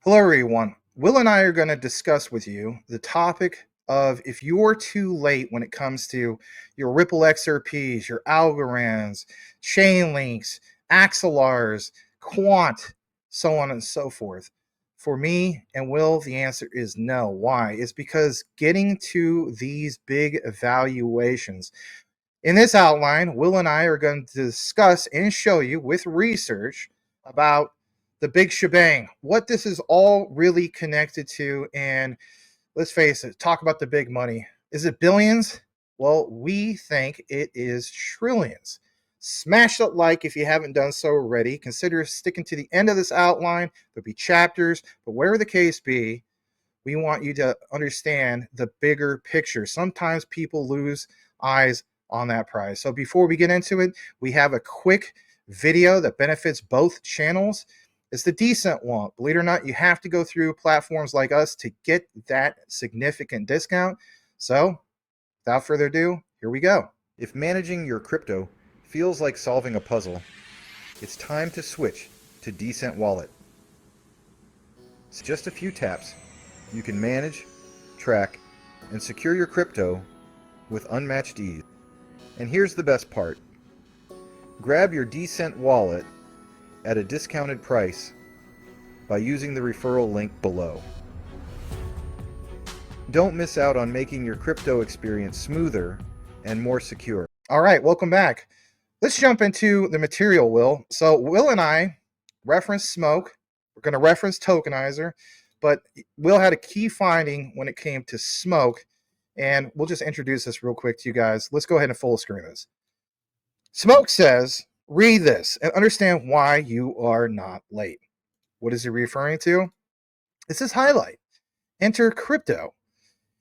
Hello, everyone. Will and I are going to discuss with you the topic of if you're too late when it comes to your Ripple XRPs, your Algorand's, chain links, Axelars, Quant, so on and so forth. For me and Will, the answer is no. Why? It's because getting to these big evaluations. In this outline, Will and I are going to discuss and show you with research about the big shebang, what this is all really connected to. And let's face it, talk about the big money. Is it billions? Well, we think it is trillions. Smash that like if you haven't done so already. Consider sticking to the end of this outline. There'll be chapters, but wherever the case be, we want you to understand the bigger picture. Sometimes people lose eyes on that prize. So before we get into it, we have a quick video that benefits both channels. It's the decent one. Believe it or not, you have to go through platforms like us to get that significant discount. So without further ado, here we go. If managing your crypto feels like solving a puzzle, it's time to switch to Decent Wallet. So just a few taps, you can manage, track, and secure your crypto with unmatched ease. And here's the best part. Grab your Decent wallet at a discounted price by using the referral link below. Don't miss out on making your crypto experience smoother and more secure. All right, welcome back. Let's jump into the material, Will. So Will and I reference Smoke. We're going to reference Tokenizer, but Will had a key finding when it came to Smoke, and we'll just introduce this real quick to you guys. Let's go ahead and full screen this. Smoke says, read this and understand why you are not late. What is he referring to? This is highlight. Enter crypto.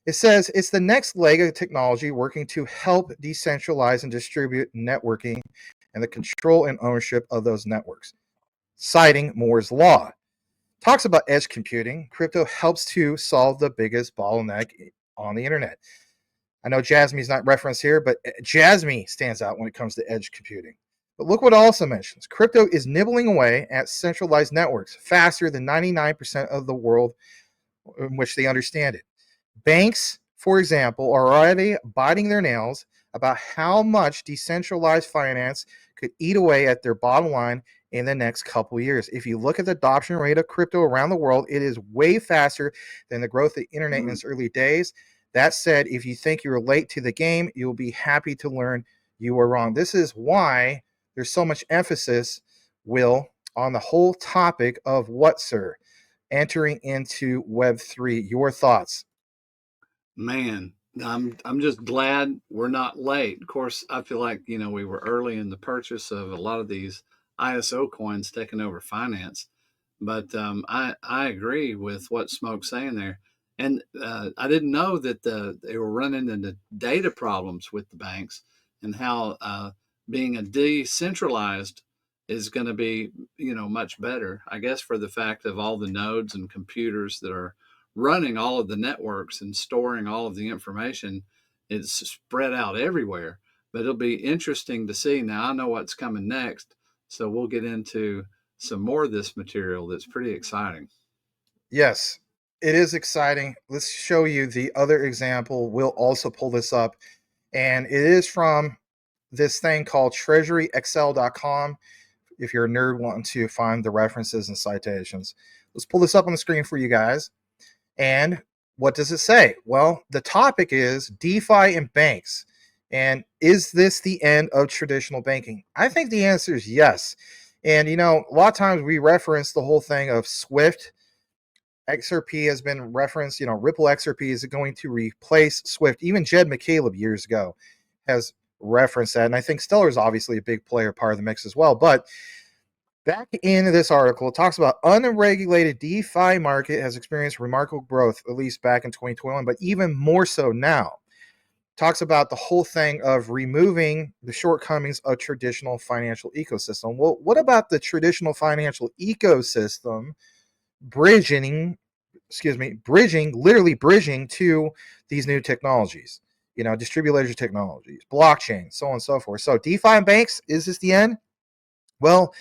It says it's the next leg of technology working to help decentralize and distribute networking and the control and ownership of those networks. Citing Moore's Law. Talks about edge computing. Crypto helps to solve the biggest bottleneck on the internet. I know Jasmy's not referenced here, but Jasmy stands out when it comes to edge computing. But look what it also mentions. Crypto is nibbling away at centralized networks faster than 99% of the world in which they understand it. Banks, for example, are already biting their nails about how much decentralized finance could eat away at their bottom line in the next couple of years. If you look at the adoption rate of crypto around the world, it is way faster than the growth of the internet in its early days. That said, if you think you're late to the game, you'll be happy to learn you were wrong. This is why there's so much emphasis, Will, on the whole topic of what, sir? Entering into Web3. Your thoughts? Man, I'm just glad we're not late. Of course, I feel like, we were early in the purchase of a lot of these ISO coins taking over finance. But I agree with what Smoke's saying there. And I didn't know that they were running into data problems with the banks and how being a decentralized is going to be, much better. I guess for the fact of all the nodes and computers that are running all of the networks and storing all of the information, it's spread out everywhere. But it'll be interesting to see. Now I know what's coming next, so we'll get into some more of this material that's pretty exciting. Yes, it is exciting. Let's show you the other example. We'll also pull this up, and it is from this thing called treasuryexcel.com. If you're a nerd wanting to find the references and citations, let's pull this up on the screen for you guys. And what does it say? Well, the topic is DeFi and banks. And is this the end of traditional banking? I think the answer is yes. And, a lot of times we reference the whole thing of Swift. XRP has been referenced. Ripple XRP is going to replace Swift. Even Jed McCaleb years ago has referenced that. And I think Stellar is obviously a big player, part of the mix as well. But back in this article, it talks about unregulated DeFi market has experienced remarkable growth, at least back in 2021, but even more so now. Talks about the whole thing of removing the shortcomings of traditional financial ecosystem. Well, what about the traditional financial ecosystem bridging, literally bridging to these new technologies, distributed ledger technologies, blockchain, so on and so forth. So DeFi and banks, is this the end? Well,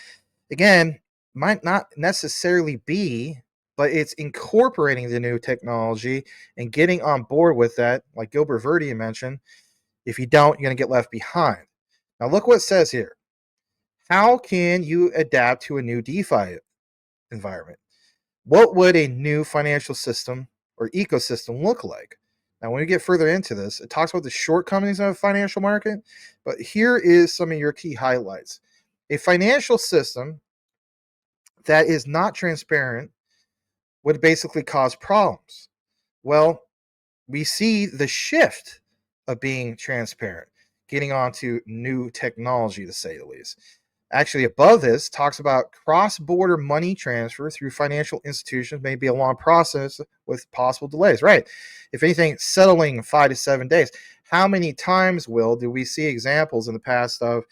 again, might not necessarily be but it's incorporating the new technology and getting on board with that, like Gilbert Verdi mentioned. If you don't, you're going to get left behind. Now, look what it says here. How can you adapt to a new DeFi environment? What would a new financial system or ecosystem look like? Now, when we get further into this, it talks about the shortcomings of a financial market, but here is some of your key highlights. A financial system that is not transparent would basically cause problems. Well, we see the shift of being transparent, getting onto new technology, to say the least. Actually, above this talks about cross-border money transfer through financial institutions may be a long process with possible delays. Right. If anything, settling 5 to 7 days. How many times, Will, do we see examples in the past of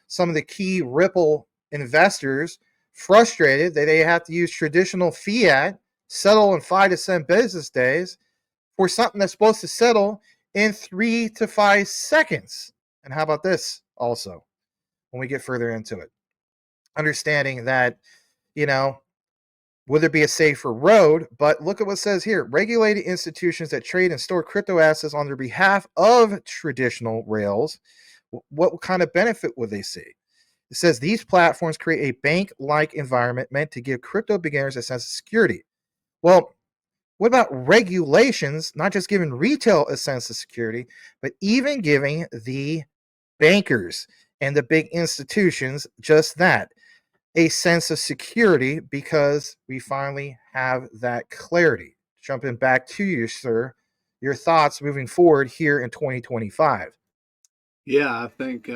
some of the key Ripple investors frustrated that they have to use traditional fiat, settle in 5 to 7 business days for something that's supposed to settle in 3 to 5 seconds? And how about this also when we get further into it? Understanding that, you know, would there be a safer road? But look at what it says here. Regulated institutions that trade and store crypto assets on their behalf of traditional rails, what kind of benefit would they see? It says these platforms create a bank-like environment meant to give crypto beginners a sense of security. Well, what about regulations, not just giving retail a sense of security, but even giving the bankers and the big institutions just that, a sense of security, because we finally have that clarity. Jumping back to you, sir, your thoughts moving forward here in 2025. Yeah, I think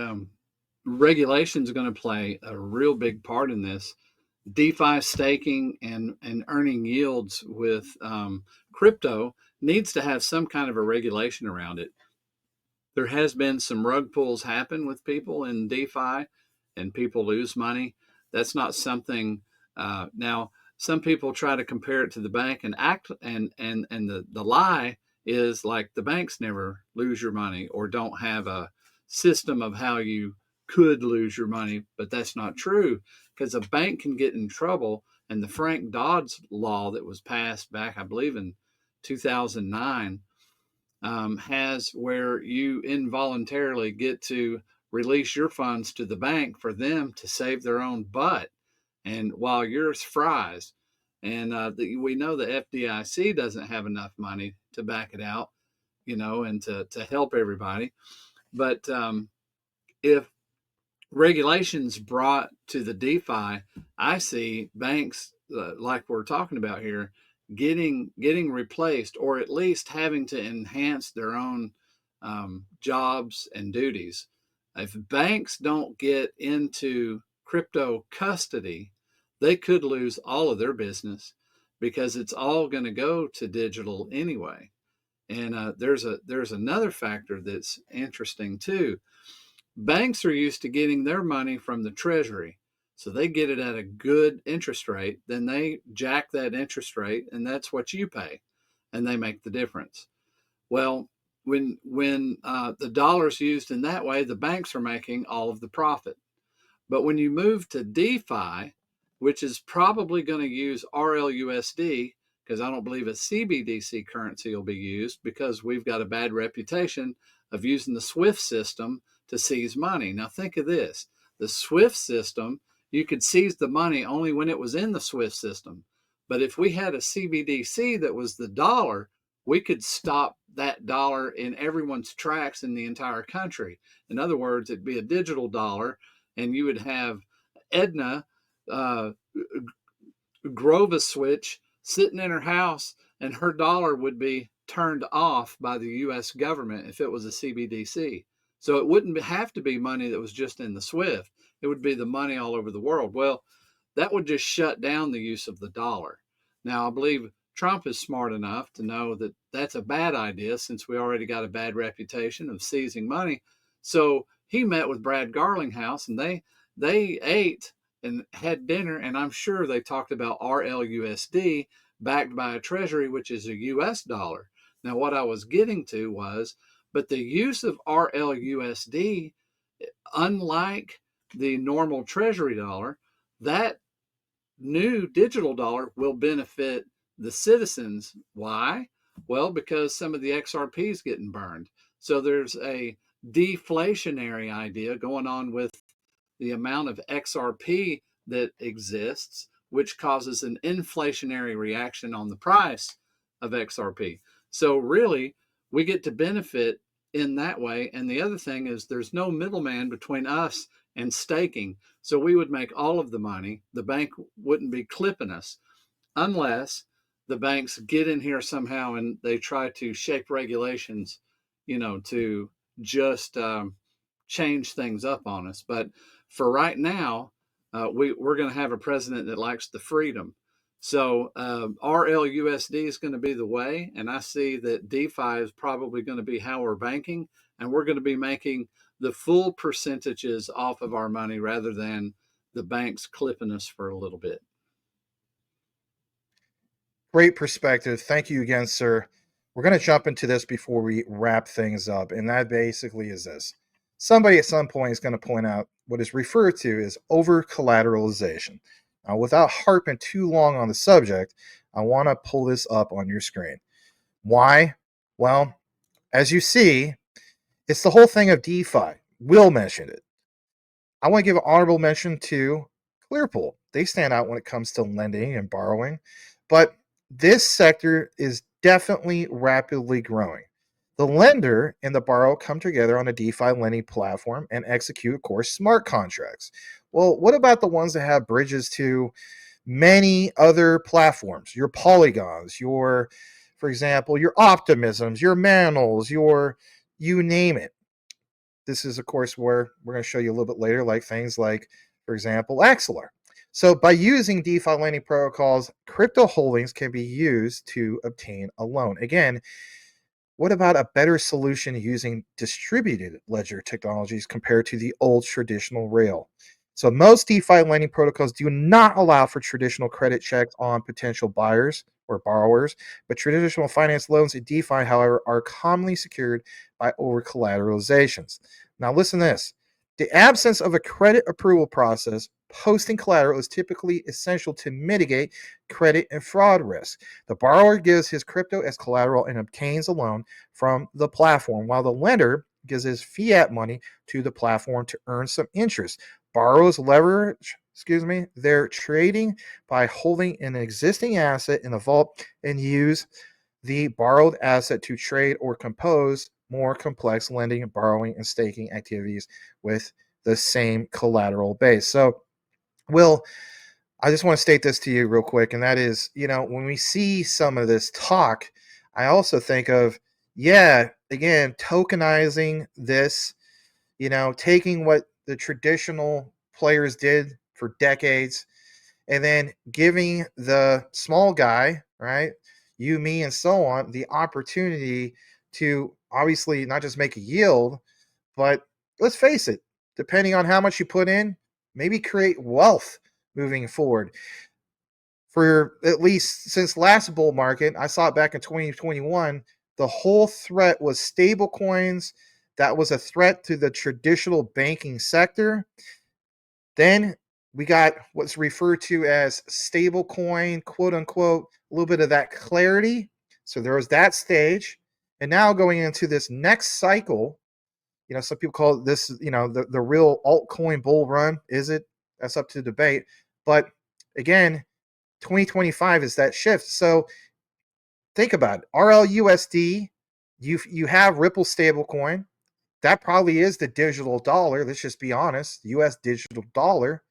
regulation is going to play a real big part in this. DeFi staking and earning yields with crypto needs to have some kind of a regulation around it. There has been some rug pulls happen with people in DeFi, and people lose money. That's not something. Now, some people try to compare it to the bank and act, and the lie is like the banks never lose your money or don't have a system of how you could lose your money, but that's not true because a bank can get in trouble. And the Frank Dodd's law that was passed back, I believe, in 2009, has where you involuntarily get to release your funds to the bank for them to save their own butt, and while yours fries. And we know the FDIC doesn't have enough money to back it out, and to help everybody. But if regulations brought to the DeFi, I see banks like we're talking about here getting replaced, or at least having to enhance their own jobs and duties. If banks don't get into crypto custody, they could lose all of their business because it's all going to go to digital anyway. And there's another factor that's interesting too. Banks are used to getting their money from the treasury. So they get it at a good interest rate, then they jack that interest rate, and that's what you pay, and they make the difference. Well, when the dollar's used in that way, the banks are making all of the profit. But when you move to DeFi, which is probably going to use RLUSD, because I don't believe a CBDC currency will be used because we've got a bad reputation of using the SWIFT system to seize money. Now, think of this: the SWIFT system, you could seize the money only when it was in the SWIFT system. But if we had a CBDC that was the dollar, we could stop that dollar in everyone's tracks in the entire country. In other words, it'd be a digital dollar, and you would have Edna uh, Grova switch sitting in her house, and her dollar would be turned off by the U.S. government if it was a CBDC. So it wouldn't have to be money that was just in the SWIFT. It would be the money all over the world. Well, that would just shut down the use of the dollar. Now, I believe Trump is smart enough to know that that's a bad idea since we already got a bad reputation of seizing money. So he met with Brad Garlinghouse, and they ate and had dinner, and I'm sure they talked about RLUSD backed by a treasury, which is a US dollar. Now, what I was getting to was, but the use of RLUSD, unlike the normal treasury dollar, that new digital dollar will benefit the citizens. Why? Well, because some of the XRP is getting burned. So there's a deflationary idea going on with the amount of XRP that exists, which causes an inflationary reaction on the price of XRP. So really, we get to benefit in that way. And the other thing is there's no middleman between us and staking. So we would make all of the money. The bank wouldn't be clipping us unless the banks get in here somehow and they try to shape regulations, to just change things up on us. But for right now, we're going to have a president that likes the freedom. So RLUSD is going to be the way, and I see that DeFi is probably going to be how we're banking, and we're going to be making the full percentages off of our money rather than the banks clipping us for a little bit. Great perspective. Thank you again, sir. We're going to jump into this before we wrap things up. And that basically is this: somebody at some point is going to point out what is referred to as over collateralization. Now, without harping too long on the subject, I want to pull this up on your screen. Why? Well, as you see, it's the whole thing of DeFi. Will mentioned it. I want to give an honorable mention to Clearpool. They stand out when it comes to lending and borrowing, but this sector is definitely rapidly growing. The lender and the borrower come together on a DeFi lending platform and execute, of course, smart contracts. Well, what about the ones that have bridges to many other platforms? Your Polygons, for example, your Optimisms, your Manals, your you name it. This is, of course, where we're going to show you a little bit later, like things like, for example, Axelar. So by using DeFi lending protocols, crypto holdings can be used to obtain a loan. Again, what about a better solution using distributed ledger technologies compared to the old traditional rail? So most DeFi lending protocols do not allow for traditional credit checks on potential buyers or borrowers, but traditional finance loans in DeFi, however, are commonly secured by over collateralizations. Now listen to this. The absence of a credit approval process, posting collateral is typically essential to mitigate credit and fraud risk. The borrower gives his crypto as collateral and obtains a loan from the platform, while the lender gives his fiat money to the platform to earn some interest. Borrowers leverage, their trading by holding an existing asset in the vault and use the borrowed asset to trade or compose more complex lending, borrowing, and staking activities with the same collateral base. So, Will, I just want to state this to you real quick, and that is, when we see some of this talk, I also think of, yeah, again, tokenizing this, taking what the traditional players did for decades and then giving the small guy, right, you, me, and so on, the opportunity to obviously not just make a yield, but let's face it, depending on how much you put in, maybe create wealth moving forward. For at least since last bull market, I saw it back in 2021, the whole threat was stable coins. That was a threat to the traditional banking sector. Then we got what's referred to as stable coin, quote unquote, a little bit of that clarity. So there was that stage. And now going into this next cycle, some people call it this, the real altcoin bull run. Is it? That's up to debate. But again, 2025 is that shift. So think about it. RLUSD, you have Ripple stablecoin. That probably is the digital dollar. Let's just be honest, US digital dollar.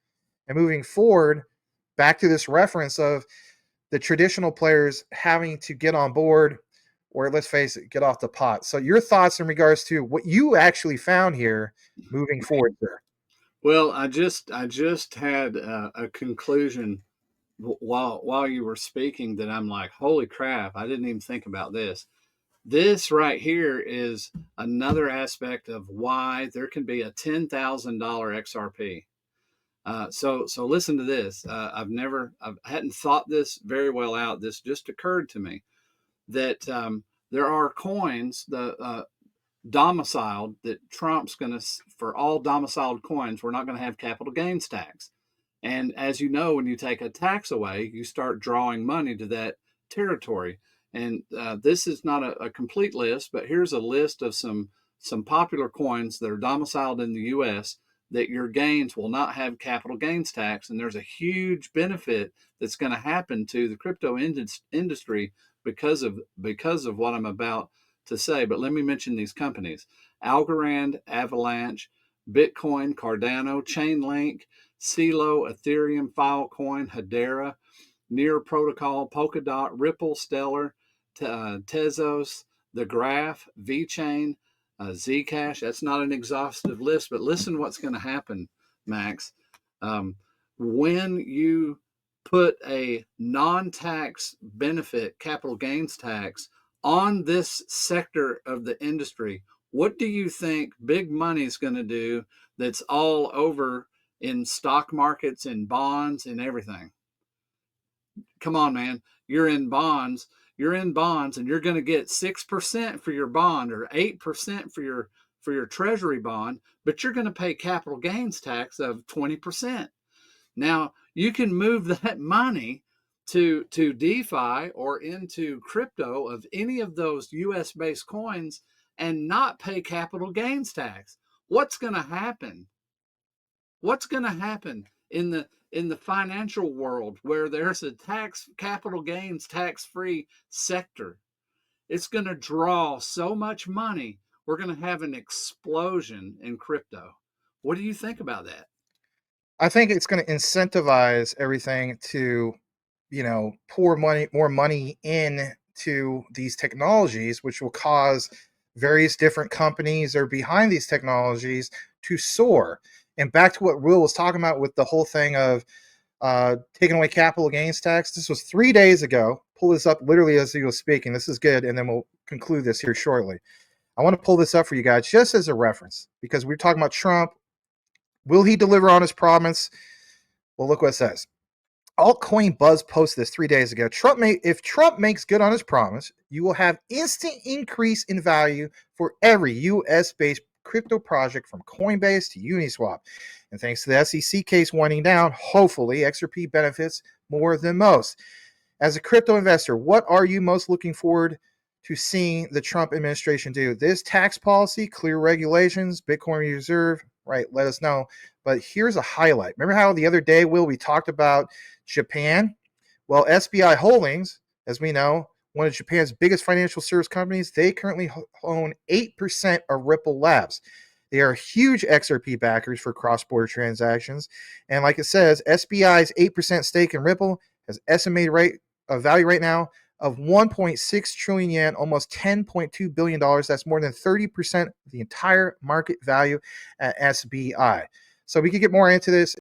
And moving forward, back to this reference of the traditional players having to get on board, or let's face it, get off the pot. So your thoughts in regards to what you actually found here moving forward, sir? Well, I just had a conclusion while you were speaking that I'm like, holy crap! I didn't even think about this. This right here is another aspect of why there can be a $10,000 XRP. So listen to this. I hadn't thought this very well out. This just occurred to me that there are coins, the domiciled, that Trump's going to, for all domiciled coins, we're not going to have capital gains tax. And as you know, when you take a tax away, you start drawing money to that territory. And this is not a complete list, but here's a list of some popular coins that are domiciled in the U.S. that your gains will not have capital gains tax. And there's a huge benefit that's going to happen to the crypto industry because of what I'm about to say. But let me mention these companies: Algorand, Avalanche, Bitcoin, Cardano, Chainlink, CeeLo, Ethereum, Filecoin, Hedera, Near Protocol, Polkadot, Ripple, Stellar, Tezos, The Graph, VeChain, Zcash. That's not an exhaustive list, but listen what's going to happen, Max. Um, when you put a non-tax benefit capital gains tax on this sector of the industry, what do you think big money is going to do that's all over in stock markets and bonds and everything? Come on, man. You're in bonds. You're in bonds, and you're going to get 6% for your bond or 8% for your treasury bond, but you're going to pay capital gains tax of 20%. Now, you can move that money to DeFi or into crypto of any of those US based coins and not pay capital gains tax. What's going to happen? What's going to happen in the financial world where there's a tax capital gains tax free sector? It's going to draw so much money. We're going to have an explosion in crypto. What do you think about that? I think it's going to incentivize everything to, pour more money into these technologies, which will cause various different companies that are behind these technologies to soar. And back to what Will was talking about with the whole thing of taking away capital gains tax. This was 3 days ago. Pull this up literally as he was speaking. This is good, and then we'll conclude this here shortly. I want to pull this up for you guys just as a reference because we're talking about Trump. Will he deliver on his promise? Well, look what it says. Altcoin Buzz posted this 3 days ago. If Trump makes good on his promise, you will have instant increase in value for every U.S.-based crypto project from Coinbase to Uniswap. And thanks to the SEC case winding down, hopefully XRP benefits more than most. As a crypto investor, what are you most looking forward to seeing the Trump administration do? This tax policy, clear regulations, Bitcoin reserve, right? Let us know. But here's a highlight. Remember how the other day, Will, we talked about Japan? Well, SBI Holdings, as we know, one of Japan's biggest financial service companies, they currently own 8% of Ripple Labs. They are huge XRP backers for cross-border transactions. And like it says, SBI's 8% stake in Ripple has estimated value right now of 1.6 trillion yen, almost $10.2 billion. That's more than 30% of the entire market value at SBI. So we could get more into this.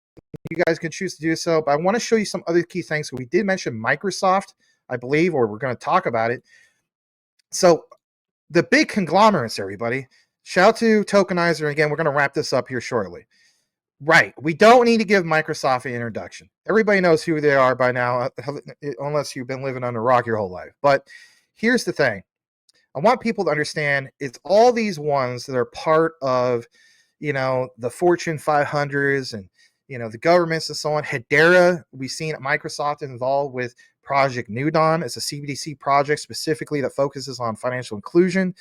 You guys can choose to do so, but I want to show you some other key things. We did mention Microsoft, I believe, or we're going to talk about it. So the big conglomerates, everybody. Shout out to Tokenizer. Again, we're going to wrap this up here shortly. Right. We don't need to give Microsoft an introduction. Everybody knows who they are by now, unless you've been living under a rock your whole life. But here's the thing. I want people to understand it's all these ones that are part of, the Fortune 500s and, the governments and so on. Hedera, we've seen Microsoft involved with Project Newdon. It's a CBDC project specifically that focuses on financial inclusion.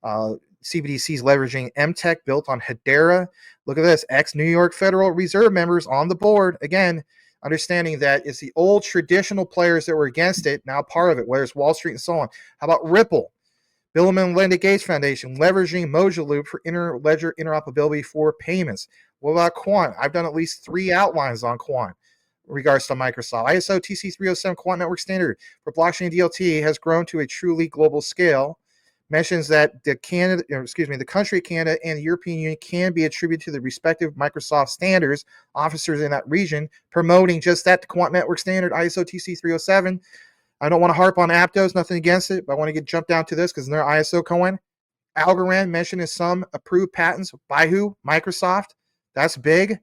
CBDC is leveraging MTech built on Hedera. Look at this, ex-New York Federal Reserve members on the board. Again, understanding that it's the old traditional players that were against it, now part of it, whether it's Wall Street and so on. How about Ripple? Bill and Melinda Gates Foundation, leveraging Mojo Loop for inter-ledger interoperability for payments. What about Quant? I've done at least 3 outlines on Quant in regards to Microsoft. ISO TC307 Quant Network Standard for blockchain DLT has grown to a truly global scale. Mentions that the country of Canada and the European Union can be attributed to the respective Microsoft standards officers in that region, promoting just that, the Quant Network Standard, ISO TC307. I don't want to harp on Aptos, nothing against it, but I want to jump down to this because they're ISO coin. Algorand mentioned in some approved patents by who? Microsoft. That's big.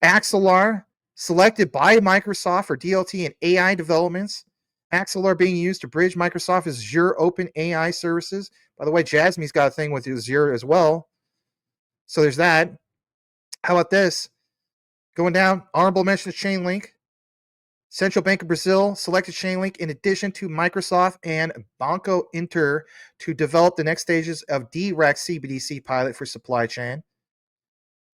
Axelar, selected by Microsoft for DLT and AI developments. Axelar being used to bridge Microsoft Azure Open AI services. By the way, Jasmine's got a thing with Azure as well. So there's that. How about this? Going down, honorable mention of Chainlink. Central Bank of Brazil selected Chainlink in addition to Microsoft and Banco Inter to develop the next stages of DREX CBDC pilot for supply chain.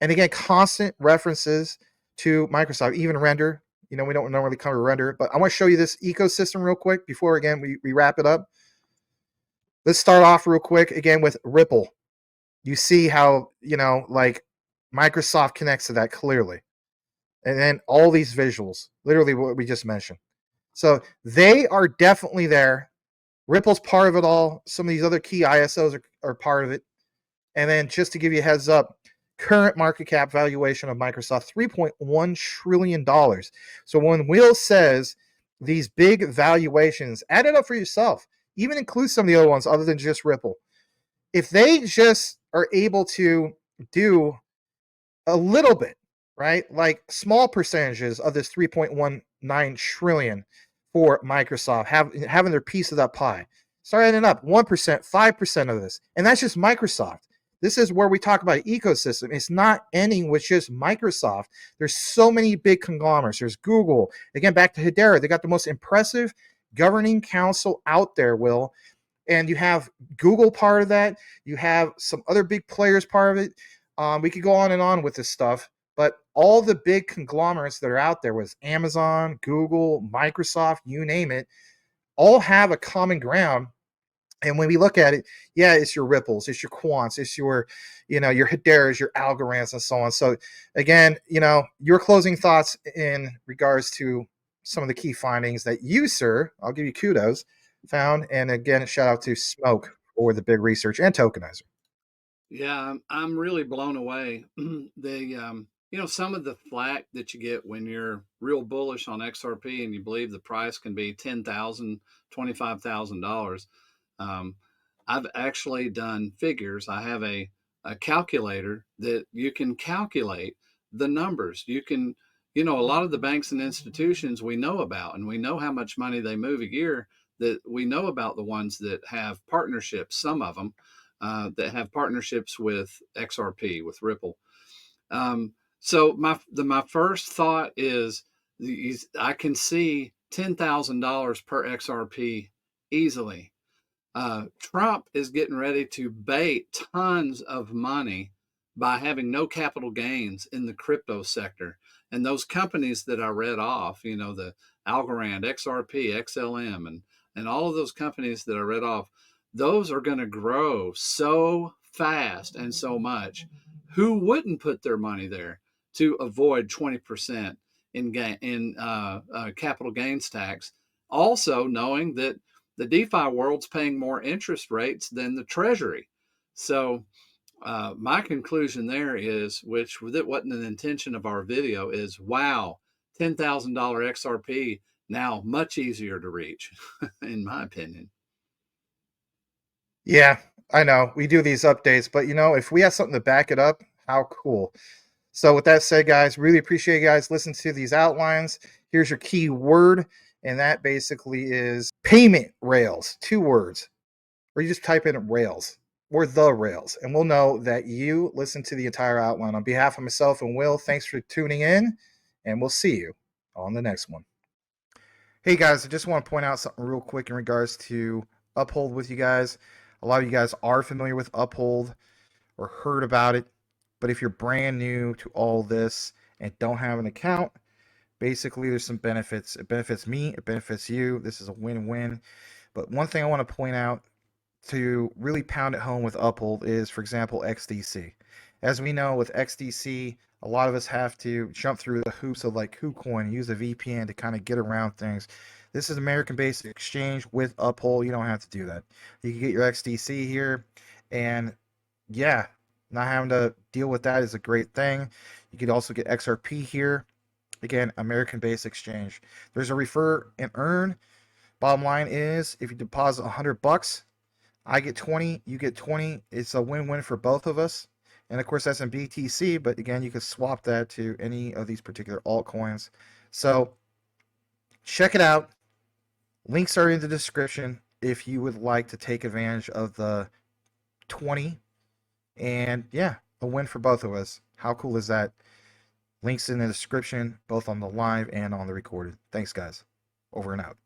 And again, constant references to Microsoft, even render. You know, we don't normally cover render, but I want to show you this ecosystem real quick before, again, we wrap it up. Let's start off real quick, again, with Ripple. You see how, you know, like Microsoft connects to that clearly. And then all these visuals, literally what we just mentioned. So they are definitely there. Ripple's part of it all. Some of these other key ISOs are part of it. And then just to give you a heads up, current market cap valuation of Microsoft, $3.1 trillion. So when Will says these big valuations, add it up for yourself. Even include some of the other ones other than just Ripple. If they just are able to do a little bit, right? Like small percentages of this 3.19 trillion for Microsoft, having their piece of that pie. Start adding up 1%, 5% of this. And that's just Microsoft. This is where we talk about ecosystem. It's not ending with just Microsoft. There's so many big conglomerates. There's Google. Again, back to Hedera. They got the most impressive governing council out there, Will. And you have Google part of that. You have some other big players part of it. We could go on and on with this stuff, but all the big conglomerates that are out there, with Amazon, Google, Microsoft, you name it, all have a common ground. And when we look at it, yeah, it's your Ripples, it's your Quants, it's your, you know, your Hederas, your Algorands, and so on. So again, you know, your closing thoughts in regards to some of the key findings that you, sir, I'll give you kudos, found. And again, a shout out to Smoke for the big research and tokenizer. Yeah, I'm really blown away. You know, some of the flack that you get when you're real bullish on XRP and you believe the price can be $10,000, $25,000. Um, I've actually done figures. I have a calculator that you can calculate the numbers. You can, you know, a lot of the banks and institutions we know about, and we know how much money they move a year, that we know about the ones that have partnerships, some of them that have partnerships with XRP, with Ripple. So my first thought is I can see $10,000 per XRP easily. Trump is getting ready to bait tons of money by having no capital gains in the crypto sector. And those companies that I read off, you know, the Algorand, XRP, XLM, and all of those companies that I read off, those are going to grow so fast and so much. Who wouldn't put their money there to avoid 20% in capital gains tax? Also, knowing that the DeFi world's paying more interest rates than the Treasury. So my conclusion there is, which that wasn't an intention of our video, is wow, $10,000 XRP now much easier to reach, in my opinion. Yeah, I know we do these updates, but you know, if we have something to back it up, how cool. So with that said, guys, really appreciate you guys listening to these outlines. Here's your key word, and that basically is payment rails, 2 words, or you just type in rails or the rails, and we'll know that you listened to the entire outline. On behalf of myself and Will, thanks for tuning in, and we'll see you on the next one. Hey guys, I just want to point out something real quick in regards to Uphold with you guys. A lot of you guys are familiar with Uphold or heard about it, but if you're brand new to all this and don't have an account, basically there's some benefits. It benefits me, it benefits you. This is a win-win. But one thing I want to point out to really pound it home with Uphold is, for example, XDC. As we know, with XDC, a lot of us have to jump through the hoops of like KuCoin, use a VPN to kind of get around things. This is American-based exchange with Uphold. You don't have to do that. You can get your XDC here, and yeah, not having to deal with that is a great thing. You could also get XRP here. Again, American-based exchange. There's a refer and earn. Bottom line is, if you deposit $100, I get 20, you get 20. It's a win-win for both of us. And of course, that's in BTC, but again, you could swap that to any of these particular altcoins. So check it out. Links are in the description if you would like to take advantage of the 20. And yeah, a win for both of us. How cool is that? Links in the description, both on the live and on the recorded. Thanks, guys. Over and out.